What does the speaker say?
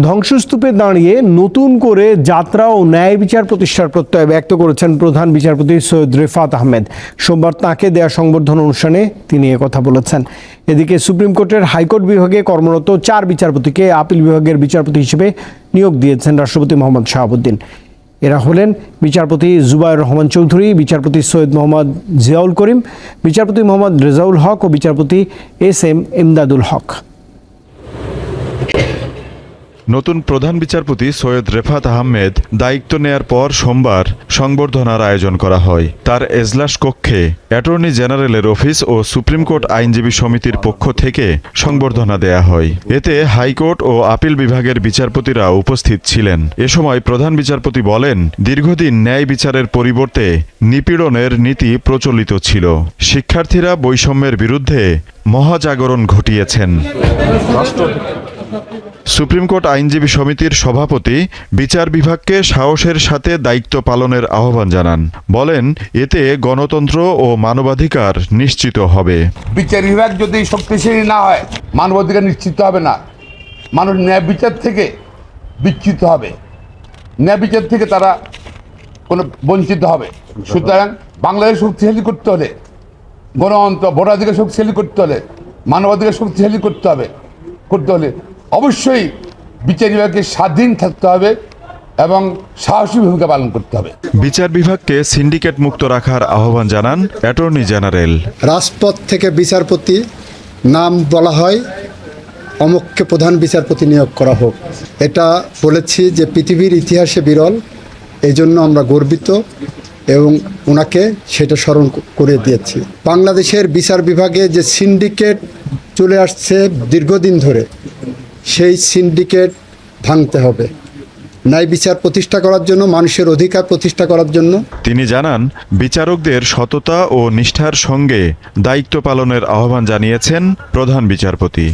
ধ্বংসস্তূপে দাঁড়িয়ে নতুন করে যাত্রা ও ন্যায় বিচার প্রতিষ্ঠার প্রত্যয় ব্যক্ত করেছেন প্রধান বিচারপতি সৈয়দ রেফাত আহমেদ। সোমবার তাঁকে দেয়া সংবর্ধনা অনুষ্ঠানে তিনি একথা বলেছেন। এদিকে সুপ্রিম কোর্টের হাইকোর্ট বিভাগে কর্মরত 4 বিচারপতিকে আপিল বিভাগের বিচারপতি হিসেবে নিয়োগ দিয়েছেন রাষ্ট্রপতি মোহাম্মদ শাহাবুদ্দিন। এরা হলেন বিচারপতি জুবায়ের রহমান চৌধুরী, বিচারপতি সৈয়দ মোহাম্মদ জিয়াউল করিম, বিচারপতি মোহাম্মদ রেজাউল হক ও বিচারপতি SM ইমদাদুল হক। নতুন প্রধান বিচারপতি সৈয়দ রেফাত আহমেদ দায়িত্ব নেয়ার পর সোমবার সংবর্ধনার আয়োজন করা হয়। তার এজলাস কক্ষে অ্যাটর্নি জেনারেলের অফিস ও সুপ্রিম কোর্ট আইনজীবী সমিতির পক্ষ থেকে সংবর্ধনা দেয়া হয়। এতে হাইকোর্ট ও আপিল বিভাগের বিচারপতিরা উপস্থিত ছিলেন। এ সময় প্রধান বিচারপতি বলেন, দীর্ঘদিন ন্যায় বিচারের পরিবর্তে নিপীড়নের নীতি প্রচলিত ছিল। শিক্ষার্থীরা বৈষম্যের বিরুদ্ধে মহাজাগরণ ঘটিয়েছেন। সুপ্রিম কোর্ট আইনজীবী সমিতির সভাপতি বিচার বিভাগকে সাহসের সাথে দায়িত্ব পালনের আহ্বান জানান। বলেন, এতে গণতন্ত্র ও মানবাধিকার নিশ্চিত হবে। বিচার বিভাগ যদি শক্তিশালী না হয়, মানবাধিকার নিশ্চিত হবে না। মানুষ ন্যায় বিচার থেকে বিচ্যুত হবে, ন্যায় বিচার থেকে তারা কোনো বঞ্চিত হবে। সুতরাং বাংলাদেশ শক্তিশালী করতে হলে, গণতন্ত্র ভোটাধিকার শক্তিশালী করতে হলে, মানবাধিকার শক্তিশালী করতে হলে অবশ্যই বিচার বিভাগকে স্বাধীন থাকতে হবে এবং সাহসী ভূমিকা পালন করতে হবে। বিচার বিভাগকে সিন্ডিকেট মুক্ত রাখার আহ্বান জানান অ্যাটর্নি জেনারেল। রাজপথ থেকে বিচারপতি নাম বলা হয়, অমুককে প্রধান বিচারপতি নিয়োগ করা হোক। এটা বলেছি যে পৃথিবীর ইতিহাসে বিরল, এই জন্য আমরা গর্বিত এবং ওনাকে সেটা স্মরণ করে দিয়েছি। বাংলাদেশের বিচার বিভাগে যে সিন্ডিকেট চলে আসছে দীর্ঘদিন ধরে, সেই সিন্ডিকেট ভাঙতে হবে ন্যায় বিচার প্রতিষ্ঠা করার জন্য, মানুষের অধিকার প্রতিষ্ঠা করার জন্য। তিনি জানান, বিচারকদের সততা ও নিষ্ঠার সঙ্গে দায়িত্ব পালনের আহ্বান জানিয়েছেন প্রধান বিচারপতি।